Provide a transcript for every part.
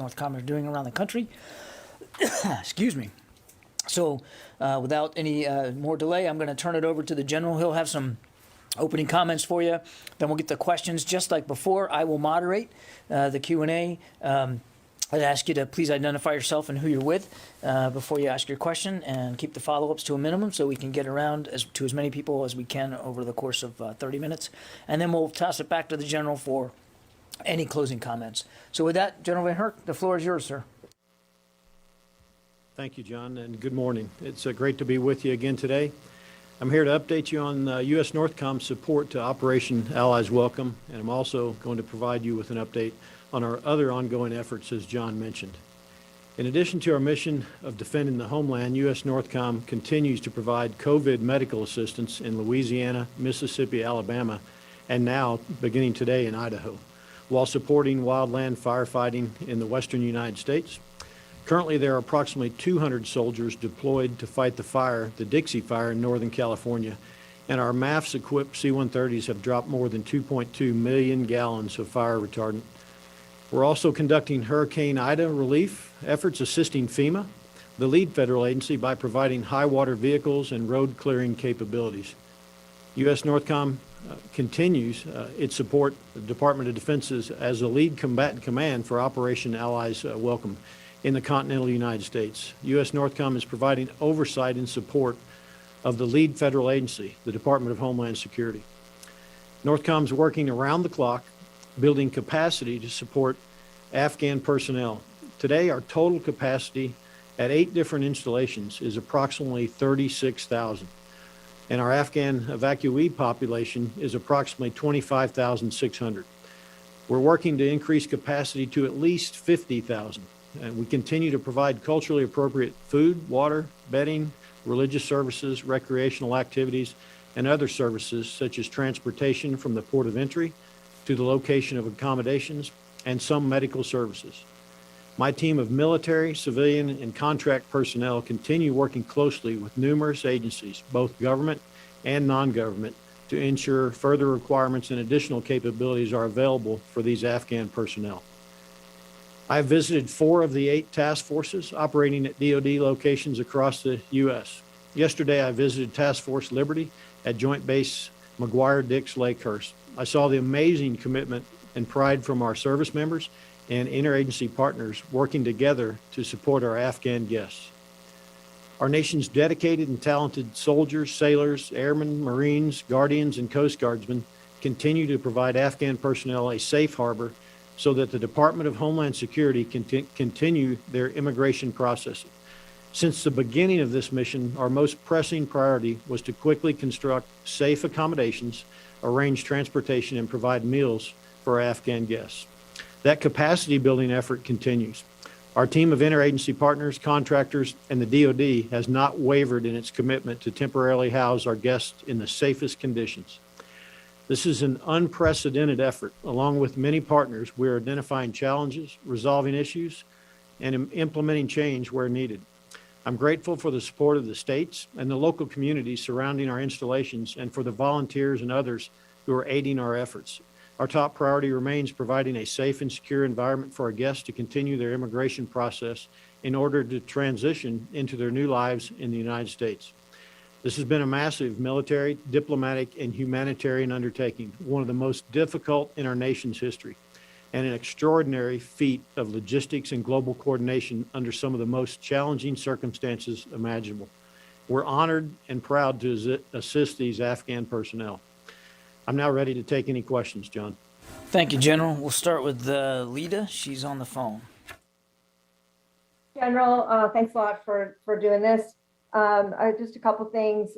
NORTHCOM are doing around the country. Excuse me. So without any more delay, I'm going to turn it over to the General. He'll have some opening comments for you. Then we'll get the questions. Just like before, I will moderate the Q&A. I'd ask you to please identify yourself and who you're with before you ask your question, and keep the follow-ups to a minimum so we can get around to as many people as we can over the course of 30 minutes. And then we'll toss it back to the General for any closing comments. So with that, General Van Herk, the floor is yours, sir. Thank you, John, and good morning. It's great to be with you again today. I'm here to update you on U.S. NORTHCOM support to Operation Allies Welcome, and I'm also going to provide you with an update on our other ongoing efforts, as John mentioned. In addition to our mission of defending the homeland, U.S. NORTHCOM continues to provide COVID medical assistance in Louisiana, Mississippi, Alabama, and now, beginning today, in Idaho, while supporting wildland firefighting in the western United States. Currently, there are approximately 200 soldiers deployed to fight the Dixie Fire in Northern California, and our MAFS-equipped C-130s have dropped more than 2.2 million gallons of fire retardant. We're also conducting Hurricane Ida relief efforts, assisting FEMA, the lead federal agency, by providing high water vehicles and road clearing capabilities. U.S. NORTHCOM continues its support of the Department of Defense as a lead combatant command for Operation Allies Welcome in the continental United States. U.S. NORTHCOM is providing oversight and support of the lead federal agency, the Department of Homeland Security. NORTHCOM is working around the clock, building capacity to support Afghan personnel. Today, our total capacity at 8 different installations is approximately 36,000, and our Afghan evacuee population is approximately 25,600. We're working to increase capacity to at least 50,000, and we continue to provide culturally appropriate food, water, bedding, religious services, recreational activities, and other services such as transportation from the port of entry to the location of accommodations, and some medical services. My team of military, civilian, and contract personnel continue working closely with numerous agencies, both government and non-government, to ensure further requirements and additional capabilities are available for these Afghan personnel. I've visited 4 of the 8 task forces operating at DoD locations across the U.S. Yesterday, I visited Task Force Liberty at Joint Base McGuire-Dix Lakehurst. I saw the amazing commitment and pride from our service members and interagency partners working together to support our Afghan guests. Our nation's dedicated and talented soldiers, sailors, airmen, Marines, Guardians, and Coast Guardsmen continue to provide Afghan personnel a safe harbor so that the Department of Homeland Security can continue their immigration processing. Since the beginning of this mission, our most pressing priority was to quickly construct safe accommodations, arrange transportation, and provide meals for our Afghan guests. That capacity building effort continues. Our team of interagency partners, contractors, and the DoD has not wavered in its commitment to temporarily house our guests in the safest conditions. This is an unprecedented effort. Along with many partners, we are identifying challenges, resolving issues, and implementing change where needed. I'm grateful for the support of the states and the local communities surrounding our installations, and for the volunteers and others who are aiding our efforts. Our top priority remains providing a safe and secure environment for our guests to continue their immigration process in order to transition into their new lives in the United States. This has been a massive military, diplomatic, and humanitarian undertaking, one of the most difficult in our nation's history, and an extraordinary feat of logistics and global coordination under some of the most challenging circumstances imaginable. We're honored and proud to assist these Afghan personnel. I'm now ready to take any questions, John. Thank you, General. We'll start with Lita. She's on the phone. General, thanks a lot for doing this. Just a couple things.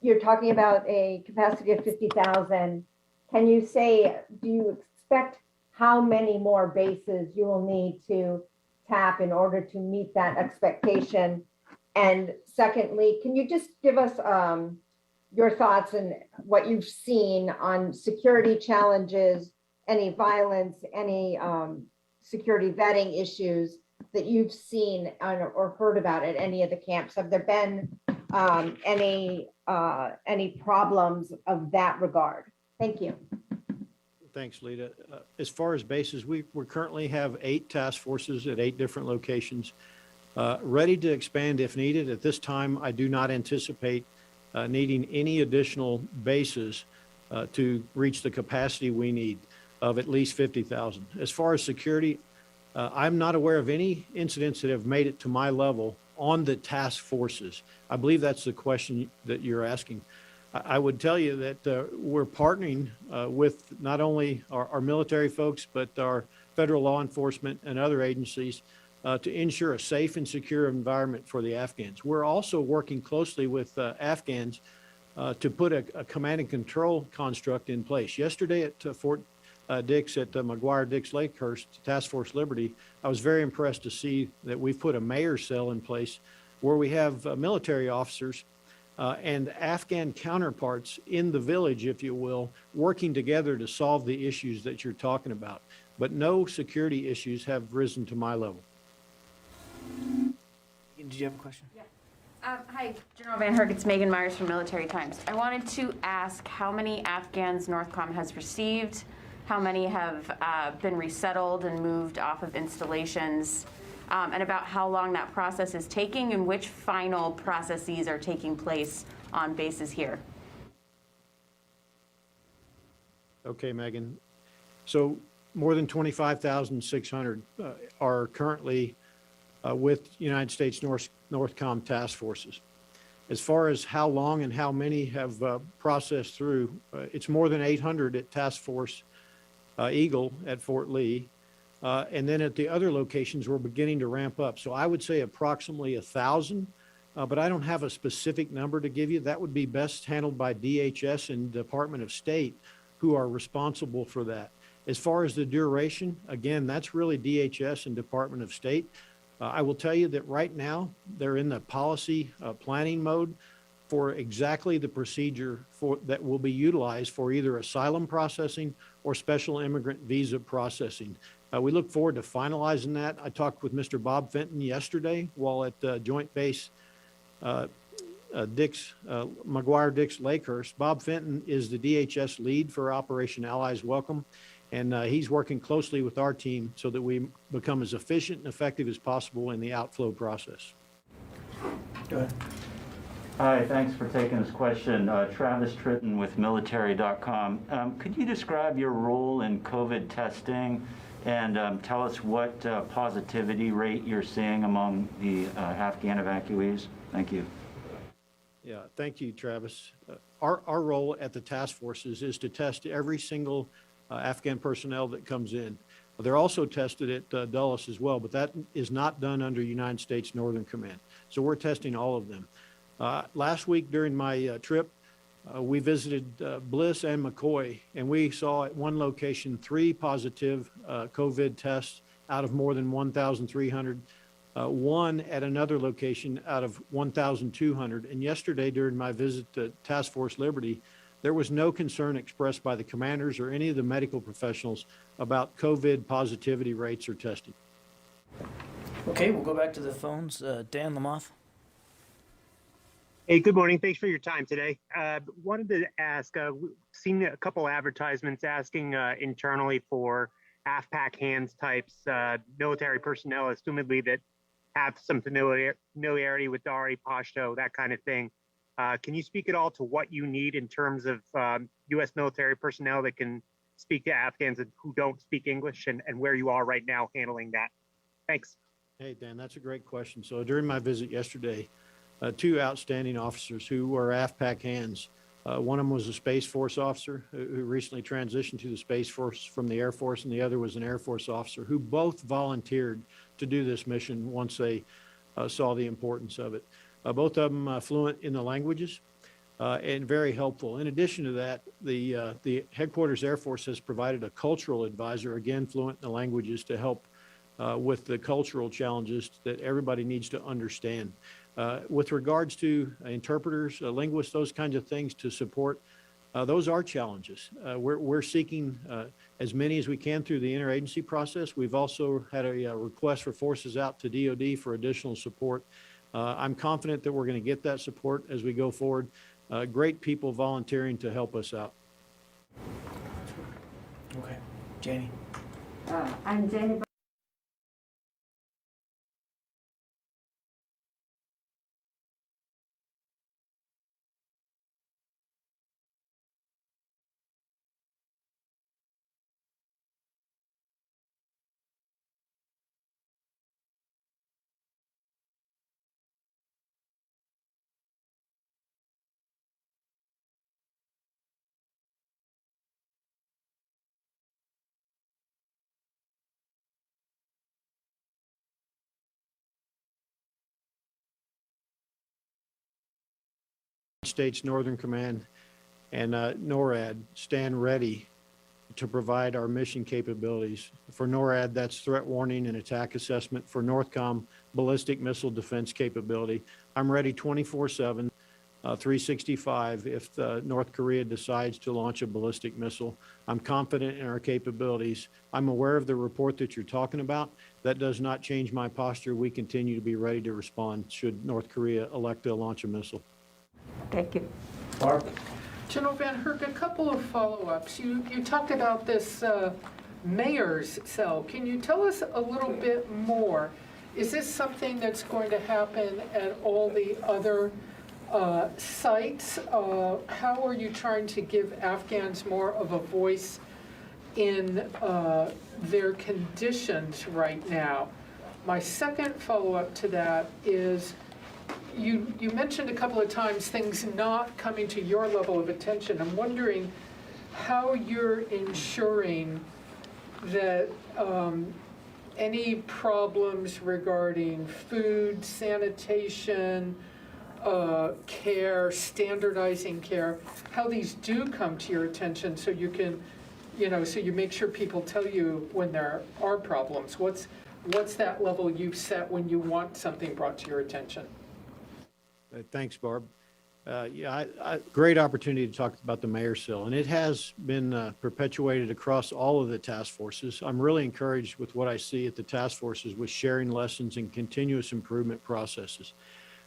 You're talking about a capacity of 50,000. Can you say, do you expect how many more bases you will need to tap in order to meet that expectation? And secondly, can you just give us your thoughts and what you've seen on security challenges, any violence, any security vetting issues that you've seen or heard about at any of the camps? Have there been any problems of that regard? Thank you. Thanks, Lita. As far as bases, we currently have 8 task forces at 8 different locations, ready to expand if needed. At this time, I do not anticipate needing any additional bases to reach the capacity we need of at least 50,000. As far as security, I'm not aware of any incidents that have made it to my level on the task forces. I believe that's the question that you're asking. I would tell you that we're partnering with not only our military folks, but our federal law enforcement and other agencies to ensure a safe and secure environment for the Afghans. We're also working closely with Afghans to put a command and control construct in place. Yesterday at Fort Dix at McGuire-Dix Lakehurst Task Force Liberty, I was very impressed to see that we've put a mayor's cell in place where we have military officers and Afghan counterparts in the village, if you will, working together to solve the issues that you're talking about. But no security issues have risen to my level. Did you have a question? Yeah. Hi, General Van Herk. It's Megan Myers from Military Times. I wanted to ask how many Afghans NORTHCOM has received, how many have been resettled and moved off of installations, and about how long that process is taking and which final processes are taking place on bases here. Okay, Megan. So more than 25,600 are currently with United States NORTHCOM task forces. As far as how long and how many have processed through, it's more than 800 at Task Force Eagle at Fort Lee. And then at the other locations, we're beginning to ramp up. So I would say approximately 1,000, but I don't have a specific number to give you. That would be best handled by DHS and Department of State, who are responsible for that. As far as the duration, again, that's really DHS and Department of State. I will tell you that right now, they're in the policy planning mode for exactly the procedure that will be utilized for either asylum processing or special immigrant visa processing. We look forward to finalizing that. I talked with Mr. Bob Fenton yesterday while at Joint Base McGuire-Dix Lakehurst. Bob Fenton is the DHS lead for Operation Allies Welcome, and he's working closely with our team so that we become as efficient and effective as possible in the outflow process. Go ahead. Hi, thanks for taking this question. Travis Tritton with military.com. Could you describe your role in COVID testing and tell us what positivity rate you're seeing among the Afghan evacuees? Thank you. Yeah, thank you, Travis. Our role at the task forces is to test every single Afghan personnel that comes in. They're also tested at Dulles as well, but that is not done under United States Northern Command. So we're testing all of them. Last week during my trip, we visited Bliss and McCoy, and we saw at one location 3 positive COVID tests out of more than 1,300, one at another location out of 1,200. And yesterday during my visit to Task Force Liberty, there was no concern expressed by the commanders or any of the medical professionals about COVID positivity rates or testing. Okay, we'll go back to the phones. Dan Lamoth. Hey, good morning. Thanks for your time today. Wanted to ask, we've seen a couple advertisements asking internally for AFPAC hands types, military personnel, assumedly that have some familiarity with Dari, Pashto, that kind of thing. Can you speak at all to what you need in terms of U.S. military personnel that can speak to Afghans who don't speak English and where you are right now handling that? Thanks. Hey, Dan, that's a great question. So during my visit yesterday, 2 outstanding officers who were AFPAC hands. One of them was a Space Force officer who recently transitioned to the Space Force from the Air Force, and the other was an Air Force officer who both volunteered to do this mission once they saw the importance of it. Both of them fluent in the languages and very helpful. In addition to that, the Headquarters Air Force has provided a cultural advisor, again fluent in the languages, to help with the cultural challenges that everybody needs to understand. With regards to interpreters, linguists, those kinds of things to support, those are challenges. We're seeking as many as we can through the interagency process. We've also had a request for forces out to DOD for additional support. I'm confident that we're going to get that support as we go forward. Great people volunteering to help us out. Okay. Janie? I'm Jenny. States Northern Command and NORAD stand ready to provide our mission capabilities. For NORAD, that's threat warning and attack assessment. For NORTHCOM, ballistic missile defense capability. I'm ready 24/7, 365 if North Korea decides to launch a ballistic missile. I'm confident in our capabilities. I'm aware of the report that you're talking about. That does not change my posture. We continue to be ready to respond should North Korea elect to launch a missile. Thank you. Barb? General Van Herk, a couple of follow-ups. You talked about this mayor's cell. Can you tell us a little bit more? Is this something that's going to happen at all the other sites? How are you trying to give Afghans more of a voice in their conditions right now? My second follow-up to that is, you mentioned a couple of times things not coming to your level of attention. I'm wondering how you're ensuring that any problems regarding food, sanitation, care, standardizing care, how these do come to your attention so you can, so you make sure people tell you when there are problems. What's that level you've set when you want something brought to your attention? Thanks, Barb. Great opportunity to talk about the mayor's cell, and it has been perpetuated across all of the task forces. I'm really encouraged with what I see at the task forces with sharing lessons and continuous improvement processes.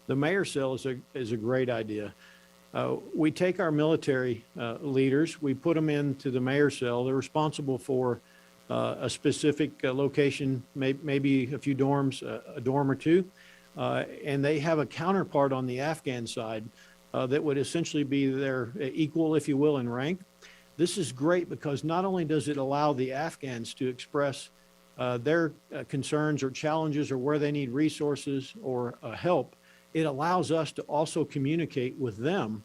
The mayor's cell is a great idea. We take our military leaders, we put them into the mayor's cell. They're responsible for a specific location, maybe a few dorms, a dorm or two. And they have a counterpart on the Afghan side that would essentially be their equal, if you will, in rank. This is great because not only does it allow the Afghans to express their concerns or challenges or where they need resources or help, it allows us to also communicate with them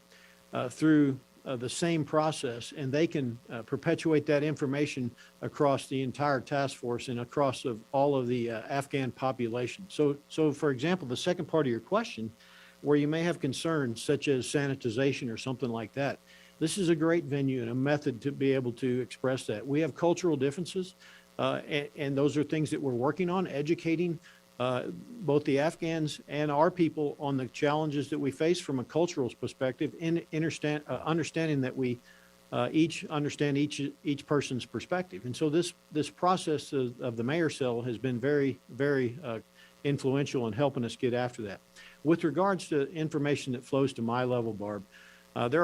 through the same process, and they can perpetuate that information across the entire task force and across all of the Afghan population. So for example, the second part of your question, where you may have concerns such as sanitization or something like that, this is a great venue and a method to be able to express that. We have cultural differences, and those are things that we're working on, educating both the Afghans and our people on the challenges that we face from a cultural perspective, and understanding that we each understand each person's perspective. And so this process of the mayor's cell has been very, very influential in helping us get after that. With regards to information that flows to my level, Barb, there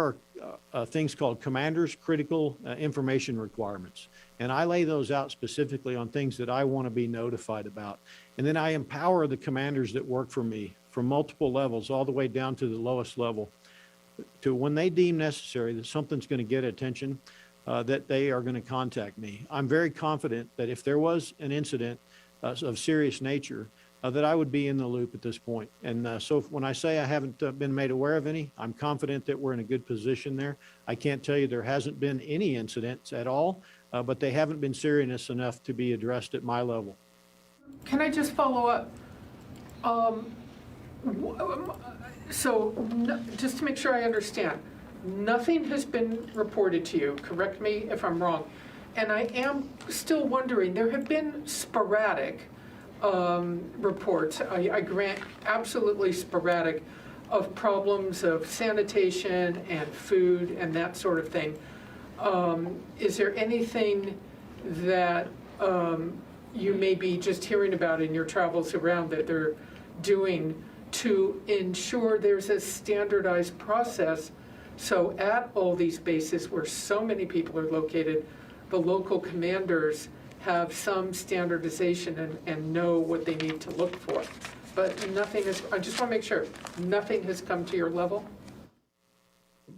are things called commanders' critical information requirements. And I lay those out specifically on things that I want to be notified about. And then I empower the commanders that work for me from multiple levels all the way down to the lowest level to, when they deem necessary that something's going to get attention, that they are going to contact me. I'm very confident that if there was an incident of serious nature, that I would be in the loop at this point. And so when I say I haven't been made aware of any, I'm confident that we're in a good position there. I can't tell you there hasn't been any incidents at all, but they haven't been serious enough to be addressed at my level. Can I just follow up? Just to make sure I understand, nothing has been reported to you, correct me if I'm wrong, and I am still wondering, there have been sporadic reports, I grant absolutely sporadic, of problems of sanitation and food and that sort of thing. Is there anything that you may be just hearing about in your travels around that they're doing to ensure there's a standardized process so at all these bases where so many people are located, the local commanders have some standardization and know what they need to look for. But nothing is, I just want to make sure, nothing has come to your level?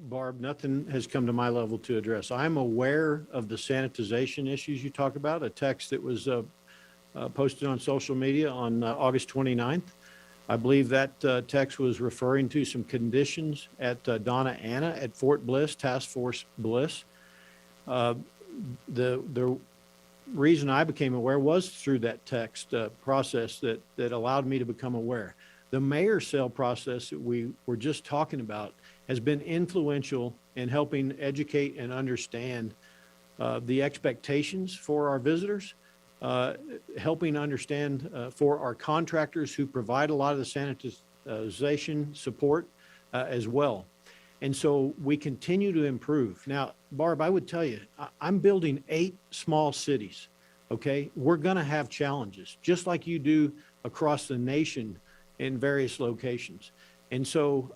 Barb, nothing has come to my level to address. I'm aware of the sanitization issues you talk about, a text that was posted on social media on August 29th. I believe that text was referring to some conditions at Donna Anna at Fort Bliss, Task Force Bliss. The reason I became aware was through that text process that allowed me to become aware. The mayor cell process that we were just talking about has been influential in helping educate and understand the expectations for our visitors, helping understand for our contractors who provide a lot of the sanitization support as well. And so we continue to improve. Now, Barb, I would tell you, I'm building 8 small cities, okay? We're gonna have challenges, just like you do across the nation in various locations. And so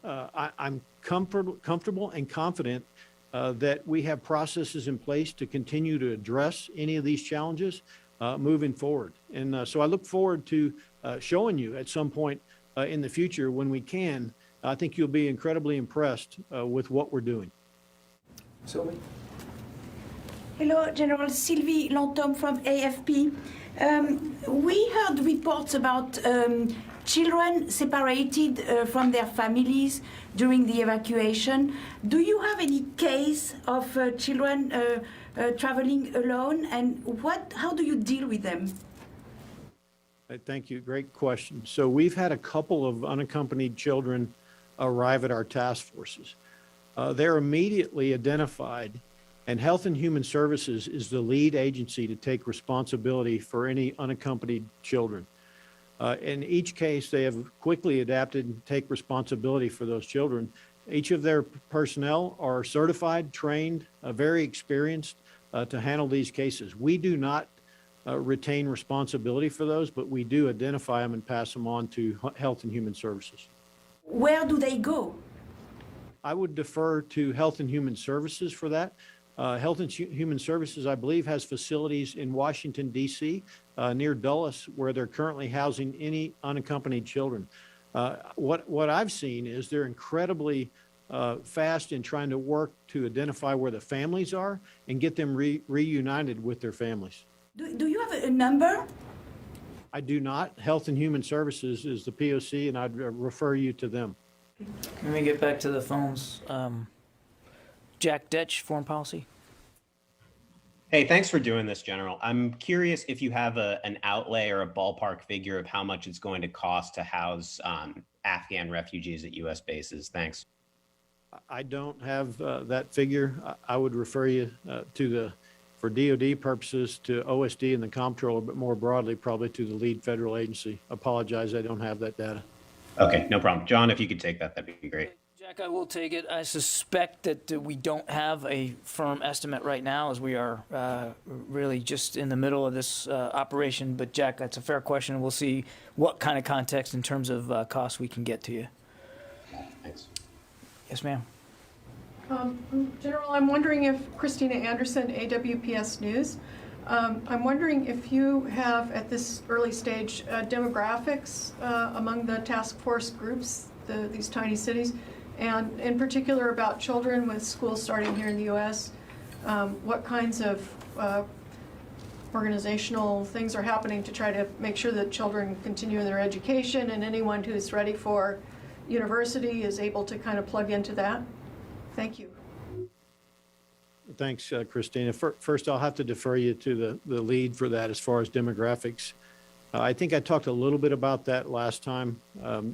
I'm comfortable and confident that we have processes in place to continue to address any of these challenges moving forward. And so I look forward to showing you at some point in the future when we can. I think you'll be incredibly impressed with what we're doing. Sylvie? Hello, General Sylvie Lantom from AFP. We heard reports about children separated from their families during the evacuation. Do you have any case of children traveling alone, and how do you deal with them? Thank you. Great question. So we've had a couple of unaccompanied children arrive at our task forces. They're immediately identified, and Health and Human Services is the lead agency to take responsibility for any unaccompanied children. In each case, they have quickly adapted and take responsibility for those children. Each of their personnel are certified, trained, very experienced to handle these cases. We do not retain responsibility for those, but we do identify them and pass them on to Health and Human Services. Where do they go? I would defer to Health and Human Services for that. Health and Human Services, I believe, has facilities in Washington, D.C., near Dulles, where they're currently housing any unaccompanied children. What I've seen is they're incredibly fast in trying to work to identify where the families are and get them reunited with their families. Do you have a number? I do not. Health and Human Services is the POC, and I'd refer you to them. Let me get back to the phones. Jack Detch, Foreign Policy. Hey, thanks for doing this, General. I'm curious if you have an outlay or a ballpark figure of how much it's going to cost to house Afghan refugees at U.S. bases. Thanks. I don't have that figure. I would refer you for DOD purposes, to OSD and the comptroller, but more broadly, probably to the lead federal agency. Apologize, I don't have that data. Okay, no problem. John, if you could take that, that'd be great. Jack, I will take it. I suspect that we don't have a firm estimate right now, as we are really just in the middle of this operation. But Jack, that's a fair question. We'll see what kind of context in terms of costs we can get to you. Thanks. Yes, ma'am. General, I'm wondering if Christina Anderson, AWPS News, I'm wondering if you have at this early stage demographics among the task force groups, these tiny cities, and in particular about children with schools starting here in the U.S. What kinds of organizational things are happening to try to make sure that children continue in their education, and anyone who's ready for university is able to kind of plug into that? Thank you. Thanks, Christina. First, I'll have to defer you to the lead for that as far as demographics. I think I talked a little bit about that last time.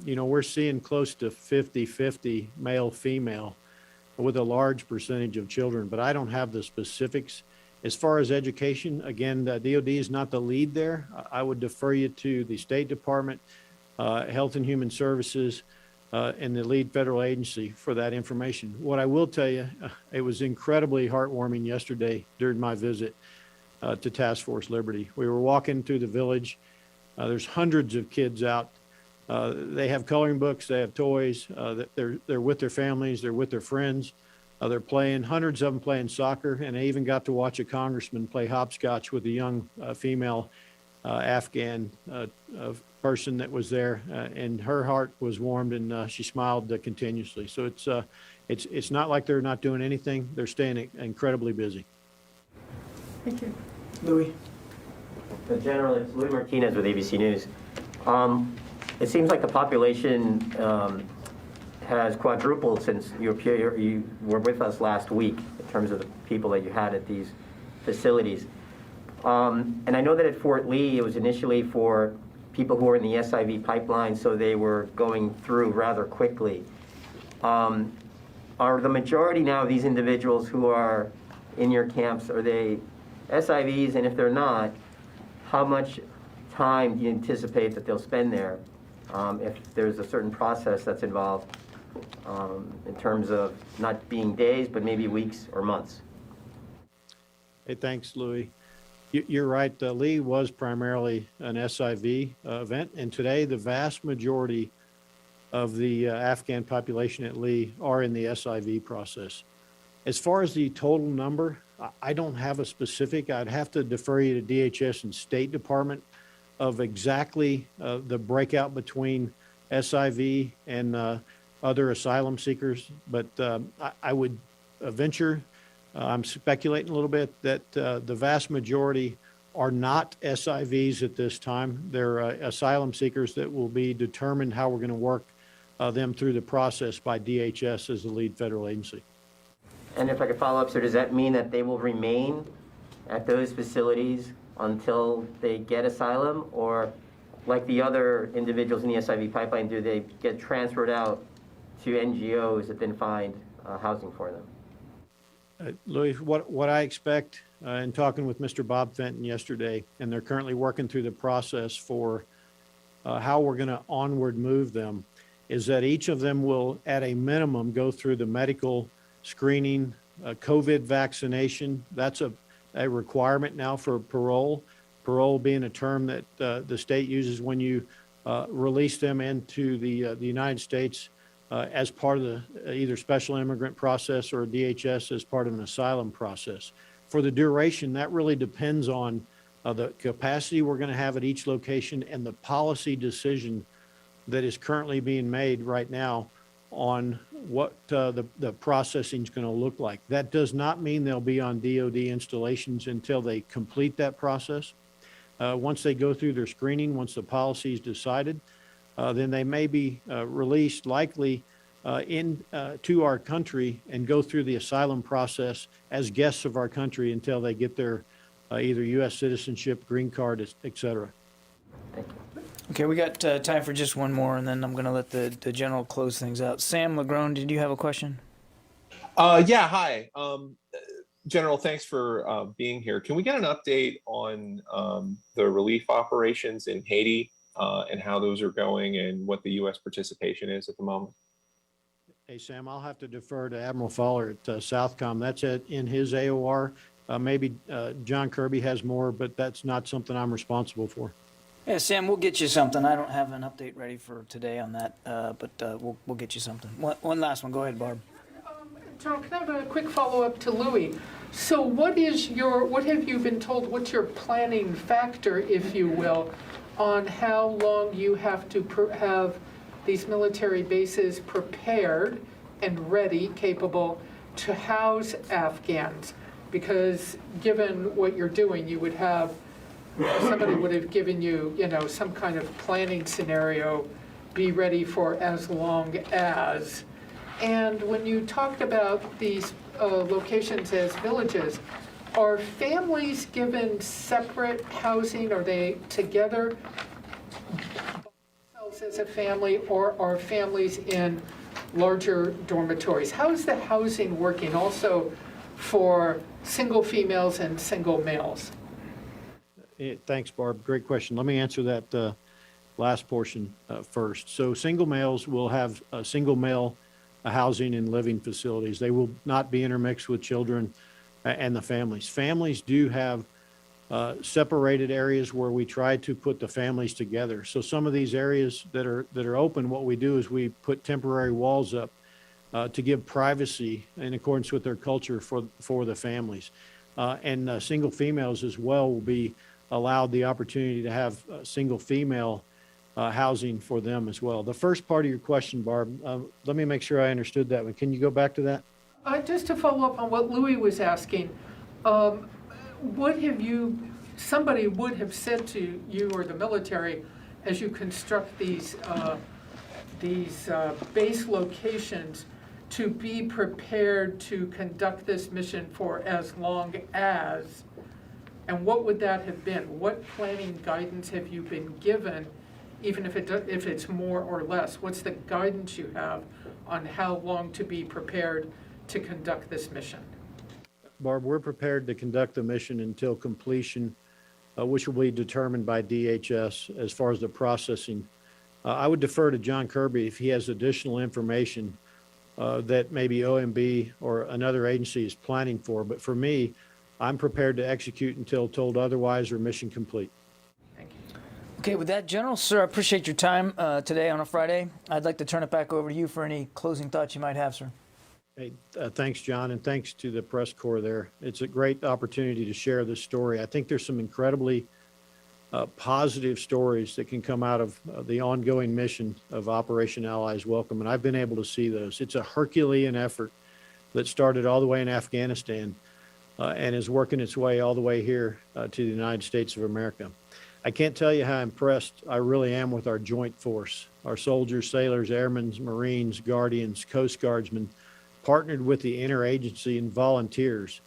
We're seeing close to 50-50 male-female with a large percentage of children, but I don't have the specifics. As far as education, again, the DOD is not the lead there. I would defer you to the State Department, Health and Human Services, and the lead federal agency for that information. What I will tell you, it was incredibly heartwarming yesterday during my visit to Task Force Liberty. We were walking through the village. There's hundreds of kids out. They have coloring books, they have toys, they're with their families, they're with their friends. They're playing, hundreds of them playing soccer, and I even got to watch a congressman play hopscotch with a young female Afghan person that was there, and her heart was warmed, and she smiled continuously. So it's not like they're not doing anything. They're staying incredibly busy. Thank you. Louis. General, it's Louis Martinez with ABC News. It seems like the population has quadrupled since you were with us last week in terms of the people that you had at these facilities. And I know that at Fort Lee, it was initially for people who were in the SIV pipeline, so they were going through rather quickly. Are the majority now of these individuals who are in your camps, are they SIVs? And if they're not, how much time do you anticipate that they'll spend there if there's a certain process that's involved in terms of not being days, but maybe weeks or months? Hey, thanks, Louis. You're right. Lee was primarily an SIV event, and today the vast majority of the Afghan population at Lee are in the SIV process. As far as the total number, I don't have a specific. I'd have to defer you to DHS and State Department of exactly the breakout between SIV and other asylum seekers. But I would venture, I'm speculating a little bit, that the vast majority are not SIVs at this time. They're asylum seekers that will be determined how we're going to work them through the process by DHS as the lead federal agency. And if I could follow up, sir, does that mean that they will remain at those facilities until they get asylum? Or like the other individuals in the SIV pipeline, do they get transferred out to NGOs that then find housing for them? Louis, what I expect in talking with Mr. Bob Fenton yesterday, and they're currently working through the process for how we're going to onward move them, is that each of them will, at a minimum, go through the medical screening, COVID vaccination. That's a requirement now for parole. Parole being a term that the state uses when you release them into the United States as part of the either special immigrant process or DHS as part of an asylum process. For the duration, that really depends on the capacity we're going to have at each location and the policy decision that is currently being made right now on what the processing is going to look like. That does not mean they'll be on DOD installations until they complete that process. Once they go through their screening, once the policy is decided, then they may be released likely to our country and go through the asylum process as guests of our country until they get their either U.S. citizenship, green card, et cetera. Thank you. Okay, we got time for just one more, and then I'm going to let the general close things out. Sam Legrone, did you have a question? Yeah, hi. General, thanks for being here. Can we get an update on the relief operations in Haiti and how those are going and what the U.S. participation is at the moment? Hey, Sam, I'll have to defer to Admiral Fowler at Southcom. That's in his AOR. Maybe John Kirby has more, but that's not something I'm responsible for. Yeah, Sam, we'll get you something. I don't have an update ready for today on that, but we'll get you something. One last one. Go ahead, Barb. John, can I have a quick follow-up to Louis? So what have you been told, what's your planning factor, if you will, on how long you have to have these military bases prepared and ready, capable to house Afghans? Because given what you're doing, you would have, somebody would have given you, some kind of planning scenario, be ready for as long as. And when you talked about these locations as villages, are families given separate housing? Are they together themselves as a family, or are families in larger dormitories? How is the housing working also for single females and single males? Thanks, Barb. Great question. Let me answer that last portion first. So single males will have single male housing and living facilities. They will not be intermixed with children and the families. Families do have separated areas where we try to put the families together. So some of these areas that are open, what we do is we put temporary walls up to give privacy in accordance with their culture for the families. And single females as well will be allowed the opportunity to have single female housing for them as well. The first part of your question, Barb, let me make sure I understood that one. Can you go back to that? Just to follow up on what Louis was asking, what have somebody would have said to you or the military as you construct these base locations to be prepared to conduct this mission for as long as, and what would that have been? What planning guidance have you been given, even if it's more or less? What's the guidance you have on how long to be prepared to conduct this mission? Barb, we're prepared to conduct the mission until completion, which will be determined by DHS as far as the processing. I would defer to John Kirby if he has additional information that maybe OMB or another agency is planning for. But for me, I'm prepared to execute until told otherwise or mission complete. Thank you. Okay, with that, General, sir, I appreciate your time today on a Friday. I'd like to turn it back over to you for any closing thoughts you might have, sir. Hey, thanks, John, and thanks to the press corps there. It's a great opportunity to share this story. I think there's some incredibly positive stories that can come out of the ongoing mission of Operation Allies Welcome, and I've been able to see those. It's a Herculean effort that started all the way in Afghanistan and is working its way all the way here to the United States of America. I can't tell you how impressed I really am with our joint force, our soldiers, sailors, airmen, Marines, Guardians, Coast Guardsmen, partnered with the interagency and volunteers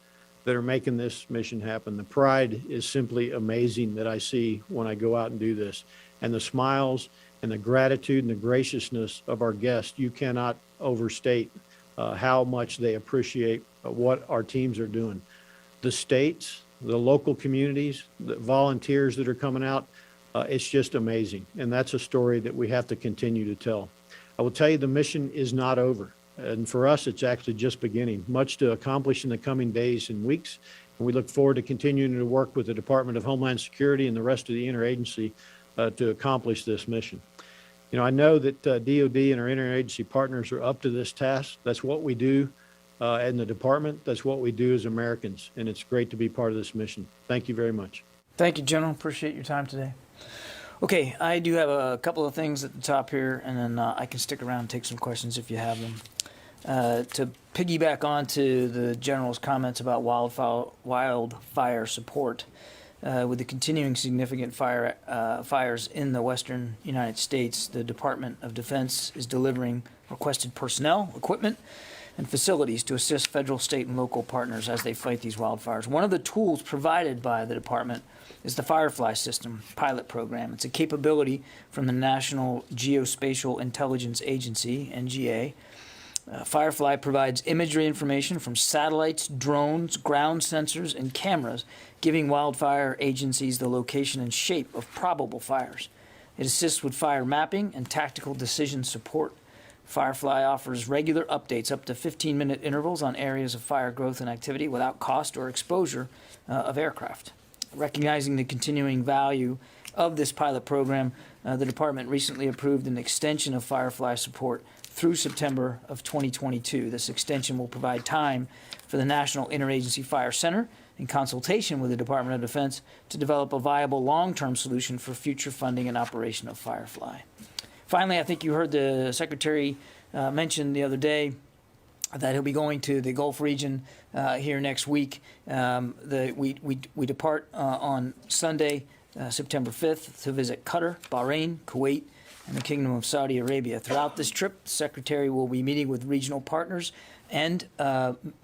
that are making this mission happen. The pride is simply amazing that I see when I go out and do this. And the smiles and the gratitude and the graciousness of our guests, you cannot overstate how much they appreciate what our teams are doing. The states, the local communities, the volunteers that are coming out, it's just amazing. And that's a story that we have to continue to tell. I will tell you the mission is not over. And for us, it's actually just beginning. Much to accomplish in the coming days and weeks. And we look forward to continuing to work with the Department of Homeland Security and the rest of the interagency to accomplish this mission. You know, I know that DOD and our interagency partners are up to this task. That's what we do in the department. That's what we do as Americans. And it's great to be part of this mission. Thank you very much. Thank you, General. Appreciate your time today. Okay, I do have a couple of things at the top here, and then I can stick around and take some questions if you have them. To piggyback onto the General's comments about wildfire support, with the continuing significant fires in the western United States, the Department of Defense is delivering requested personnel, equipment, and facilities to assist federal, state, and local partners as they fight these wildfires. One of the tools provided by the department is the Firefly System pilot program. It's a capability from the National Geospatial Intelligence Agency, NGA. Firefly provides imagery information from satellites, drones, ground sensors, and cameras, giving wildfire agencies the location and shape of probable fires. It assists with fire mapping and tactical decision support. Firefly offers regular updates up to 15-minute intervals on areas of fire growth and activity without cost or exposure of aircraft. Recognizing the continuing value of this pilot program, the department recently approved an extension of Firefly support through September of 2022. This extension will provide time for the National Interagency Fire Center, in consultation with the Department of Defense, to develop a viable long-term solution for future funding and operation of Firefly. Finally, I think you heard the Secretary mention the other day that he'll be going to the Gulf region here next week. We depart on Sunday, September 5th, to visit Qatar, Bahrain, Kuwait, and the Kingdom of Saudi Arabia. Throughout this trip, the Secretary will be meeting with regional partners and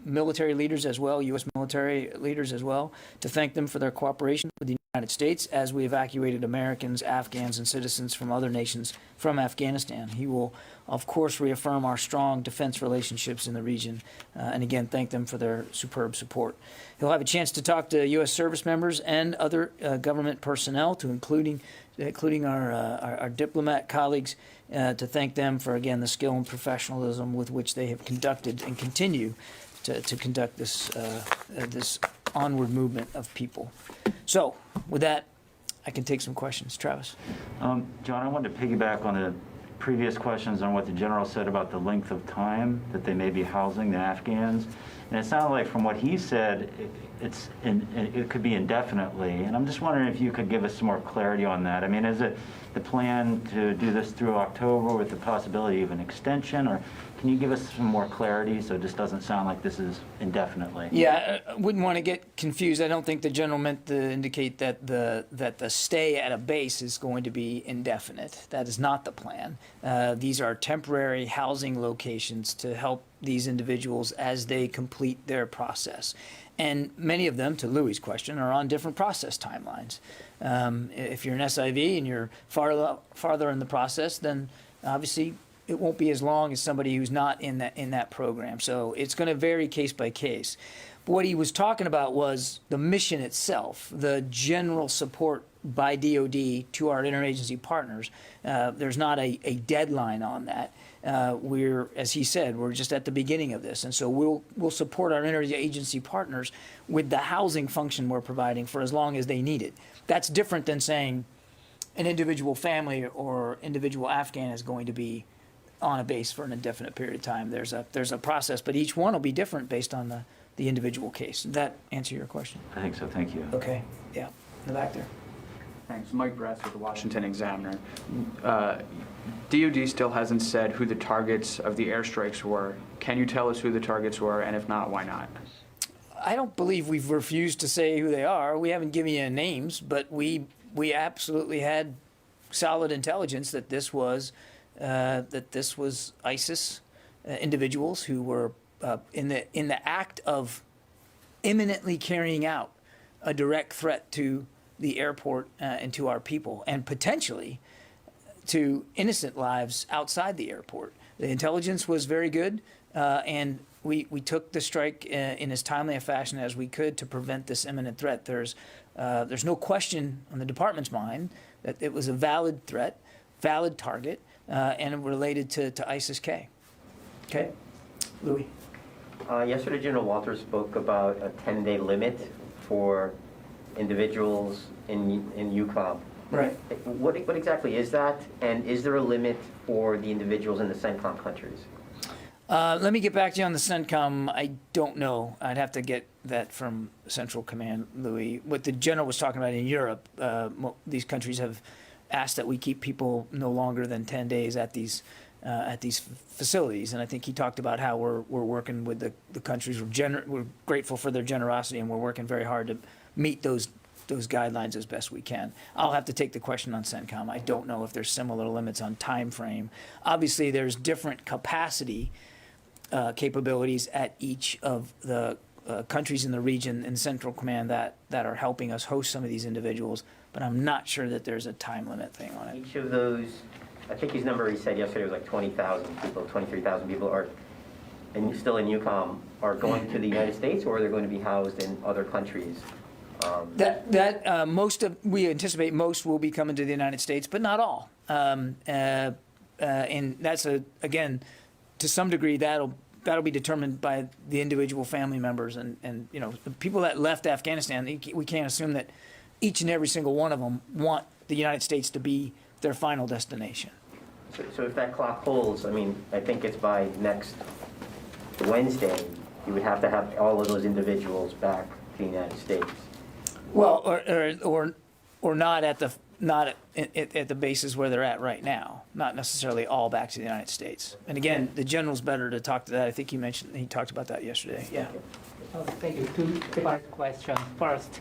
military leaders as well, U.S. military leaders as well, to thank them for their cooperation with the United States as we evacuated Americans, Afghans, and citizens from other nations from Afghanistan. He will, of course, reaffirm our strong defense relationships in the region and again thank them for their superb support. He'll have a chance to talk to U.S. service members and other government personnel, including our diplomat colleagues, to thank them for, again, the skill and professionalism with which they have conducted and continue to conduct this onward movement of people. So, with that, I can take some questions. Travis? John, I wanted to piggyback on previous questions on what the general said about the length of time that they may be housing the Afghans. And it sounded like from what he said, it could be indefinitely. And I'm just wondering if you could give us some more clarity on that. I mean, is it the plan to do this through October with the possibility of an extension, or can you give us some more clarity so it just doesn't sound like this is indefinitely? Yeah, I wouldn't want to get confused. I don't think the general meant to indicate that the stay at a base is going to be indefinite. That is not the plan. These are temporary housing locations to help these individuals as they complete their process. And many of them, to Louis' question, are on different process timelines. If you're an SIV and you're farther in the process, then obviously it won't be as long as somebody who's not in that program. So it's going to vary case by case. But what he was talking about was the mission itself, the general support by DoD to our interagency partners. There's not a deadline on that. We're, as he said, we're just at the beginning of this, and so we'll support our interagency partners with the housing function we're providing for as long as they need it. That's different than saying an individual family or individual Afghan is going to be on a base for an indefinite period of time. There's a process, but each one will be different based on the individual case. Does that answer your question? I think so. Thank you. Okay. Yeah. In the back there. Thanks. Mike Bress with the Washington Examiner. DoD still hasn't said who the targets of the airstrikes were. Can you tell us who the targets were, and if not, why not? I don't believe we've refused to say who they are. We haven't given you names, but we absolutely had solid intelligence that this was ISIS individuals who were in the act of imminently carrying out a direct threat to the airport and to our people, and potentially to innocent lives outside the airport. The intelligence was very good, and we took the strike in as timely a fashion as we could to prevent this imminent threat. There's no question on the department's mind that it was a valid threat, valid target, and related to ISIS-K. Okay, Louis. Yesterday, General Walters spoke about a 10-day limit for individuals in UCOM. Right. What exactly is that? And is there a limit for the individuals in the CENTCOM countries? Let me get back to you on the CENTCOM. I don't know. I'd have to get that from Central Command, Louis. What the general was talking about in Europe, these countries have asked that we keep people no longer than 10 days at these facilities, and I think he talked about how we're working with the countries. We're grateful for their generosity, and we're working very hard to meet those guidelines as best we can. I'll have to take the question on CENTCOM. I don't know if there's similar limits on time frame. Obviously, there's different capacity capabilities at each of the countries in the region in Central Command that are helping us host some of these individuals, but I'm not sure that there's a time limit thing on it. Each of those, I think his number he said yesterday was like 20,000 people, 23,000 people are still in UCOM, are going to the United States, or they're going to be housed in other countries? We anticipate most will be coming to the United States, but not all. And that's again, to some degree, that'll be determined by the individual family members and the people that left Afghanistan. We can't assume that each and every single one of them want the United States to be their final destination. So if that clock holds, I mean, I think it's by next Wednesday, you would have to have all of those individuals back to the United States. Well, or not at the bases where they're at right now. Not necessarily all back to the United States. And again, the general's better to talk to that. I think he talked about that yesterday. Yeah. Thank you. Two different questions. First,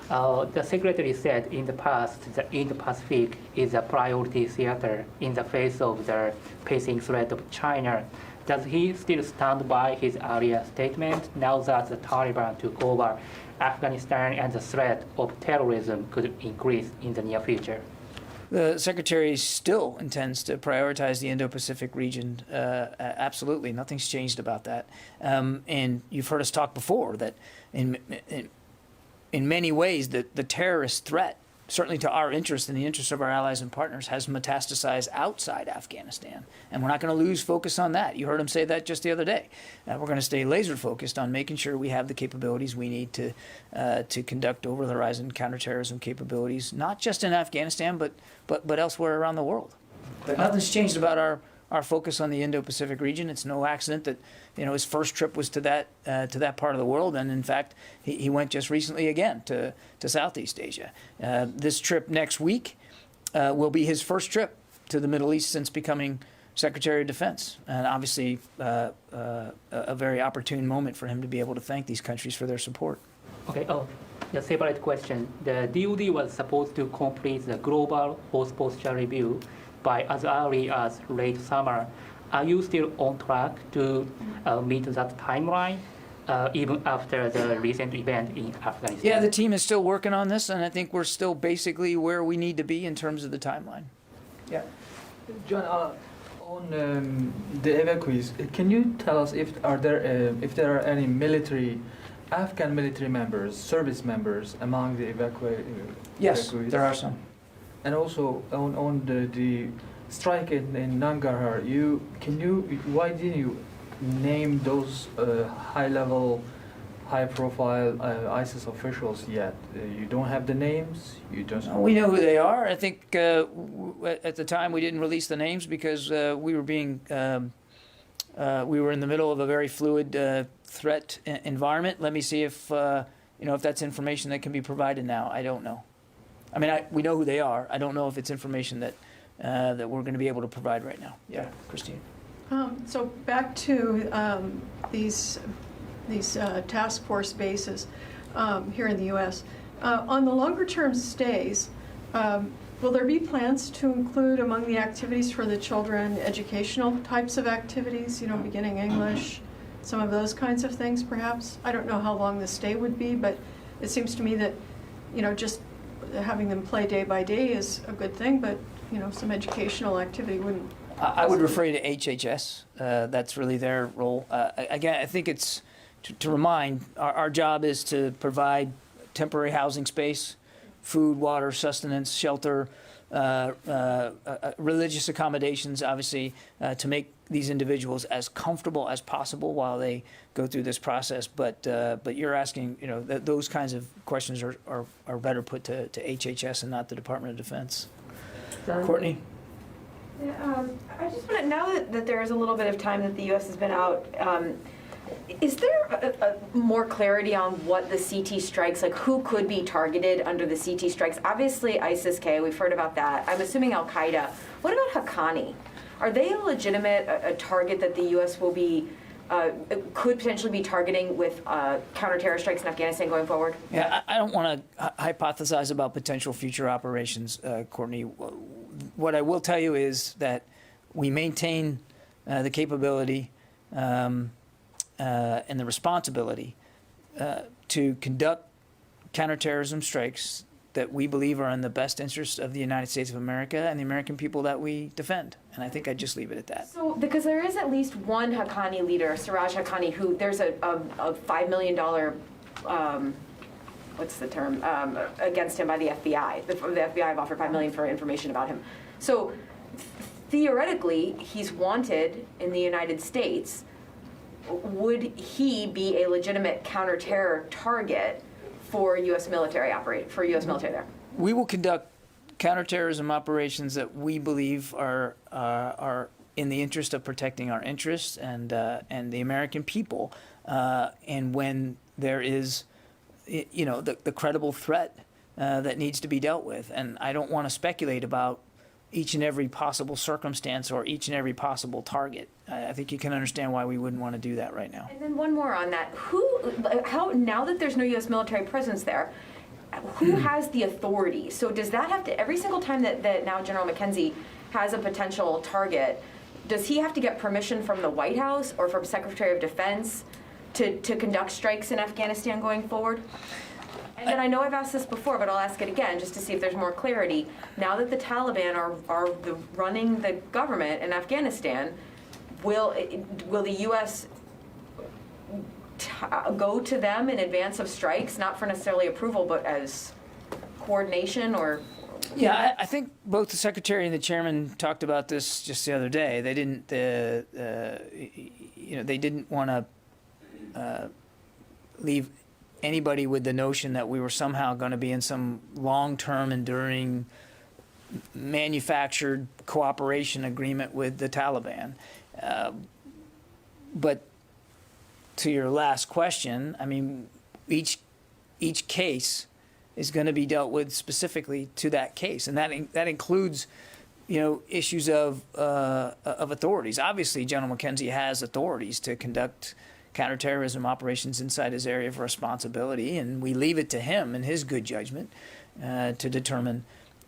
the secretary said in the past that Indo-Pacific is a priority theater in the face of the pacing threat of China. Does he still stand by his earlier statement now that the Taliban took over Afghanistan and the threat of terrorism could increase in the near future? The Secretary still intends to prioritize the Indo-Pacific region. Absolutely, nothing's changed about that. And you've heard us talk before that in many ways the terrorist threat, certainly to our interest and the interest of our allies and partners, has metastasized outside Afghanistan. And we're not going to lose focus on that. You heard him say that just the other day. We're going to stay laser focused on making sure we have the capabilities we need to conduct over-the-horizon counterterrorism capabilities, not just in Afghanistan, but elsewhere around the world. But nothing's changed about our focus on the Indo-Pacific region. It's no accident that, his first trip was to that part of the world, and in fact, he went just recently again to Southeast Asia. This trip next week will be his first trip to the Middle East since becoming Secretary of Defense, and obviously a very opportune moment for him to be able to thank these countries for their support. Okay. Oh, the separate question. The DoD was supposed to complete the global force posture review by as early as late summer. Are you still on track to meet that timeline, even after the recent event in Afghanistan? Yeah, the team is still working on this, and I think we're still basically where we need to be in terms of the timeline. Yeah. John, on the evacuees, can you tell us if there are any Afghan military members, service members among the evacuees? Yes, there are some. And also on the strike in Nangarhar, why didn't you name those high-level, high-profile ISIS officials yet? You don't have the names. You just. We know who they are. I think at the time we didn't release the names because we were in the middle of a very fluid threat environment. Let me see if if that's information that can be provided now. I don't know. I mean, we know who they are. I don't know if it's information that we're going to be able to provide right now. Yeah, Christine. So back to these task force bases here in the U.S. On the longer-term stays, will there be plans to include among the activities for the children educational types of activities, beginning English, some of those kinds of things perhaps? I don't know how long the stay would be, but it seems to me that, just having them play day by day is a good thing, but, some educational activity wouldn't. I would refer you to HHS. That's really their role. Again, I think it's to remind, our job is to provide temporary housing space, food, water, sustenance, shelter, religious accommodations, obviously, to make these individuals as comfortable as possible while they go through this process. But you're asking, those kinds of questions are better put to HHS and not the Department of Defense. Courtney? Yeah, I just want to, now that there is a little bit of time that the U.S. has been out, is there a more clarity on what the CT strikes, like who could be targeted under the CT strikes? Obviously ISIS-K, we've heard about that. I'm assuming Al-Qaeda. What about Haqqani? Are they a legitimate a target that the U.S. will be, could potentially be targeting with counter-terror strikes in Afghanistan going forward? Yeah, I don't want to hypothesize about potential future operations, Courtney. What I will tell you is that we maintain the capability and the responsibility to conduct counterterrorism strikes that we believe are in the best interest of the United States of America and the American people that we defend. And I think I'd just leave it at that. So, because there is at least one Haqqani leader, Siraj Haqqani, who there's a $5 million, what's the term, against him by the FBI. The FBI have offered $5 million for information about him. So, theoretically, he's wanted in the United States. Would he be a legitimate counter-terror target for U.S. military there? We will conduct counterterrorism operations that we believe are in the interest of protecting our interests and the American people, and when there is, the credible threat that needs to be dealt with. And I don't want to speculate about each and every possible circumstance or each and every possible target. I think you can understand why we wouldn't want to do that right now. And then one more on that. How now that there's no U.S. military presence there, who has the authority? So does that have to, every single time that now General McKenzie has a potential target, does he have to get permission from the White House or from Secretary of Defense to conduct strikes in Afghanistan going forward? And then I know I've asked this before, but I'll ask it again just to see if there's more clarity. Now that the Taliban are running the government in Afghanistan, will the U.S. go to them in advance of strikes, not for necessarily approval, but as coordination or? Yeah, I think both the Secretary and the Chairman talked about this just the other day. They didn't, they didn't want to leave anybody with the notion that we were somehow going to be in some long-term, enduring manufactured cooperation agreement with the Taliban. But to your last question, I mean, each case is going to be dealt with specifically to that case, and that includes, issues of authorities. Obviously, General McKenzie has authorities to conduct counterterrorism operations inside his area of responsibility, and we leave it to him and his good judgment to determine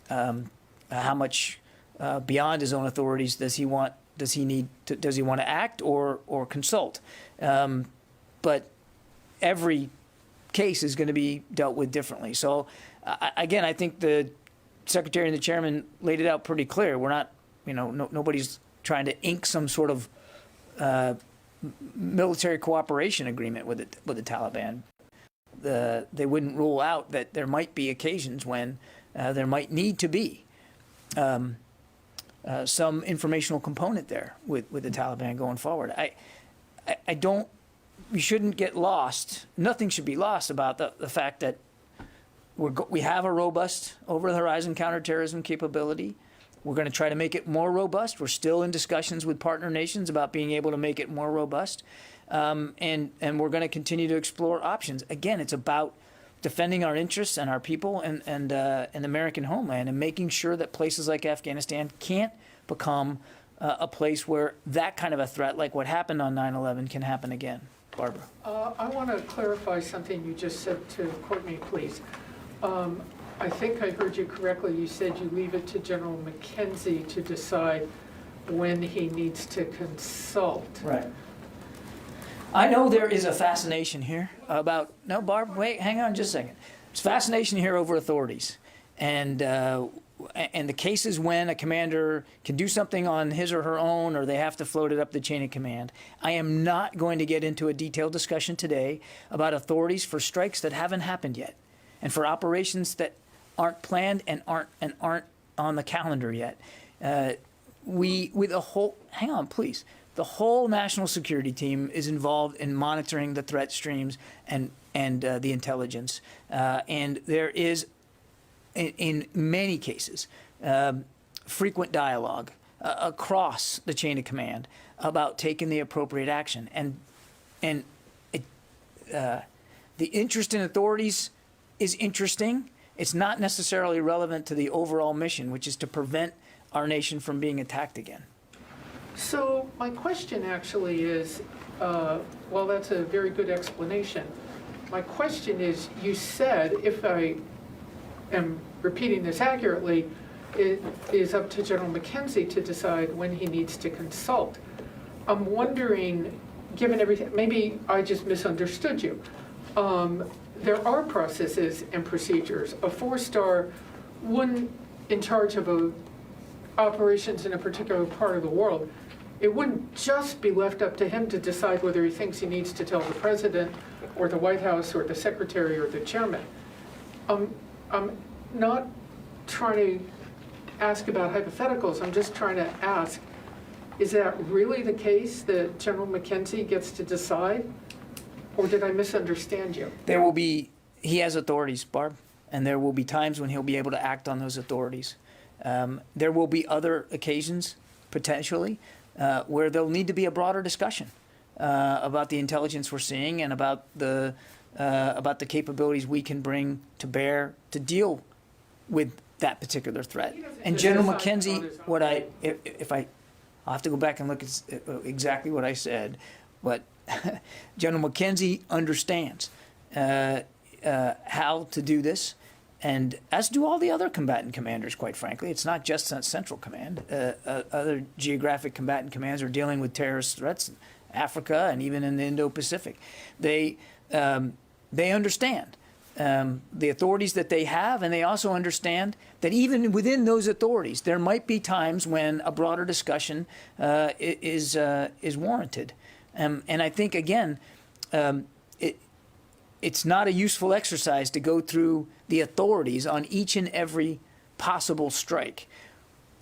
how much beyond his own authorities does he want to act or consult. But every case is going to be dealt with differently. So again, I think the Secretary and the Chairman laid it out pretty clear. We're not, nobody's trying to ink some sort of military cooperation agreement with the Taliban. They wouldn't rule out that there might be occasions when there might need to be some informational component there with the Taliban going forward. I don't. We shouldn't get lost. Nothing should be lost about the fact that we have a robust over-the-horizon counterterrorism capability. We're going to try to make it more robust. We're still in discussions with partner nations about being able to make it more robust, and we're going to continue to explore options. Again, it's about defending our interests and our people and the American homeland, and making sure that places like Afghanistan can't become a place where that kind of a threat, like what happened on 9/11, can happen again. Barbara. I want to clarify something you just said to Courtney, please. I think I heard you correctly. You said you leave it to General McKenzie to decide when he needs to consult. Right. I know there is a fascination here about, no, Barb, wait, hang on just a second. There's fascination here over authorities. And the cases when a commander can do something on his or her own, or they have to float it up the chain of command. I am not going to get into a detailed discussion today about authorities for strikes that haven't happened yet, and for operations that aren't planned and aren't on the calendar yet. Hang on, please. The whole national security team is involved in monitoring the threat streams and the intelligence, and there is, in many cases, frequent dialogue across the chain of command about taking the appropriate action. And the interest in authorities is interesting. It's not necessarily relevant to the overall mission, which is to prevent our nation from being attacked again. So my question actually is, well, that's a very good explanation. My question is, you said, if I am repeating this accurately, it is up to General McKenzie to decide when he needs to consult. I'm wondering, given everything, maybe I just misunderstood you. There are processes and procedures. A four-star, one in charge of operations in a particular part of the world, it wouldn't just be left up to him to decide whether he thinks he needs to tell the president or the White House or the secretary or the chairman. I'm not trying to ask about hypotheticals. I'm just trying to ask, is that really the case that General McKenzie gets to decide? Or did I misunderstand you? He has authorities, Barb, and there will be times when he'll be able to act on those authorities. There will be other occasions, potentially, where there'll need to be a broader discussion about the intelligence we're seeing and about the capabilities we can bring to bear to deal with that particular threat. And General McKenzie, I'll have to go back and look at exactly what I said, but General McKenzie understands how to do this, and as do all the other combatant commanders, quite frankly. It's not just Central Command. Other geographic combatant commands are dealing with terrorist threats in Africa and even in the Indo-Pacific. They understand the authorities that they have, and they also understand that even within those authorities, there might be times when a broader discussion is warranted. And I think, again, it's not a useful exercise to go through the authorities on each and every possible strike.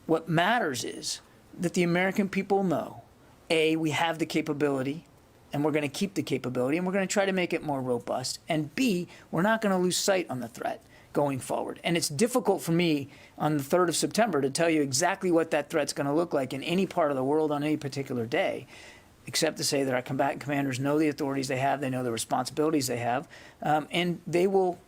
What matters is that the American people know, A, we have the capability, and we're going to keep the capability, and we're going to try to make it more robust, and B, we're not going to lose sight on the threat. going forward. And it's difficult for me on the 3rd of September to tell you exactly what that threat's going to look like in any part of the world on any particular day, except to say that our combatant commanders know the authorities they have, they know the responsibilities they have, and they will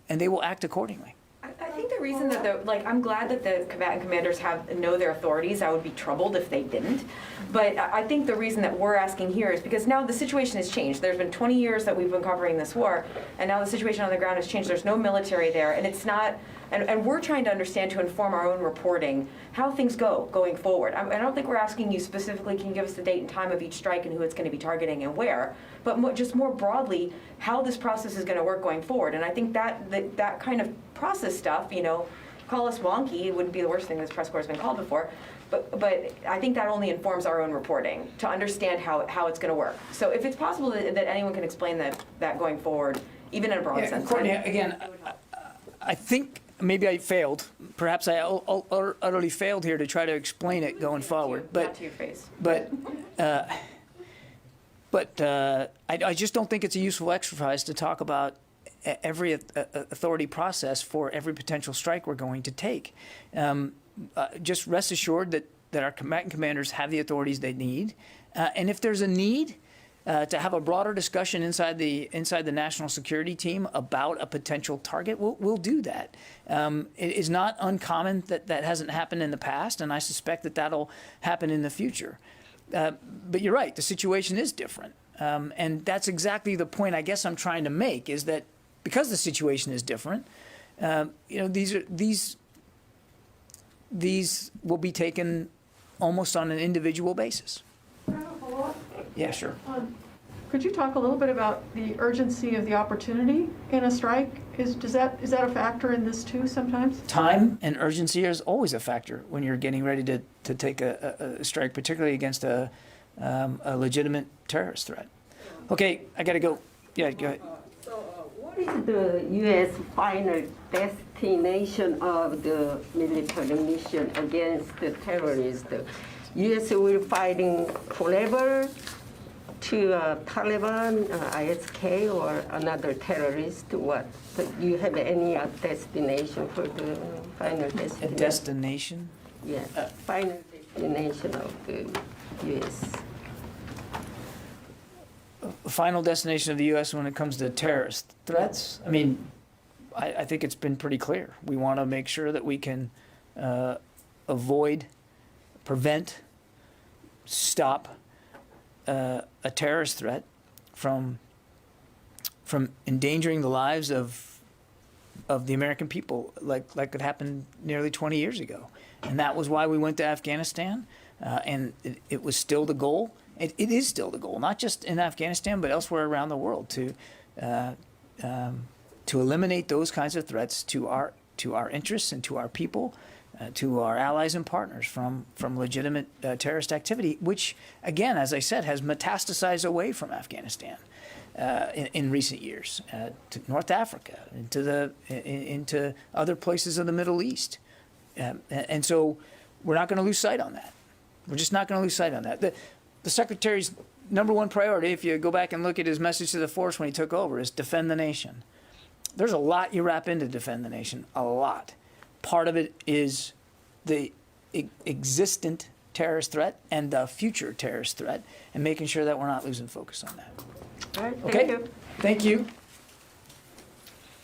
act accordingly. I think the reason that I'm glad that the combatant commanders know their authorities. I would be troubled if they didn't. But I think the reason that we're asking here is because now the situation has changed. There's been 20 years that we've been covering this war, and now the situation on the ground has changed. There's no military there, and it's not. And we're trying to understand, to inform our own reporting, how things going forward. I don't think we're asking you specifically, can you give us the date and time of each strike and who it's going to be targeting and where, but just more broadly, how this process is going to work going forward. And I think that kind of process stuff, call us wonky, it wouldn't be the worst thing this press corps has been called before, but I think that only informs our own reporting to understand how it's going to work. So if it's possible that anyone can explain that going forward, even in a broad sense. Courtney, again, I think maybe I failed. Perhaps I utterly failed here to try to explain it going forward. Not to your face. But I just don't think it's a useful exercise to talk about every authority process for every potential strike we're going to take. Just rest assured that our combatant commanders have the authorities they need. And if there's a need to have a broader discussion inside the national security team about a potential target, we'll do that. It is not uncommon that hasn't happened in the past, and I suspect that'll happen in the future. But you're right, the situation is different. And that's exactly the point I guess I'm trying to make, is that because the situation is different, these will be taken almost on an individual basis. Yeah, sure. Could you talk a little bit about the urgency of the opportunity in a strike? Is that a factor in this too sometimes? Time and urgency is always a factor when you're getting ready to take a strike, particularly against a legitimate terrorist threat. Okay, I got to go. Yeah, go ahead. What is the U.S. final destination of the military mission against the terrorists? The U.S. will fighting forever to Taliban, ISK, or another terrorist? What? Do you have any destination for the final destination? A destination? Yes, final destination of the U.S. Final destination of the U.S. when it comes to terrorist threats? I mean, I think it's been pretty clear. We want to make sure that we can avoid, prevent, stop a terrorist threat from endangering the lives of the American people, like it happened nearly 20 years ago. And that was why we went to Afghanistan, and it was still the goal. It is still the goal, not just in Afghanistan, but elsewhere around the world, to eliminate those kinds of threats to our interests and to our people, to our allies and partners from legitimate terrorist activity, which, again, as I said, has metastasized away from Afghanistan in recent years, to North Africa, into other places of the Middle East. And so we're not going to lose sight on that. We're just not going to lose sight on that. The Secretary's number one priority, if you go back and look at his message to the force when he took over, is defend the nation. There's a lot you wrap into defend the nation, a lot. Part of it is the existent terrorist threat and the future terrorist threat, and making sure that we're not losing focus on that. All right, okay? Thank you. Thank you.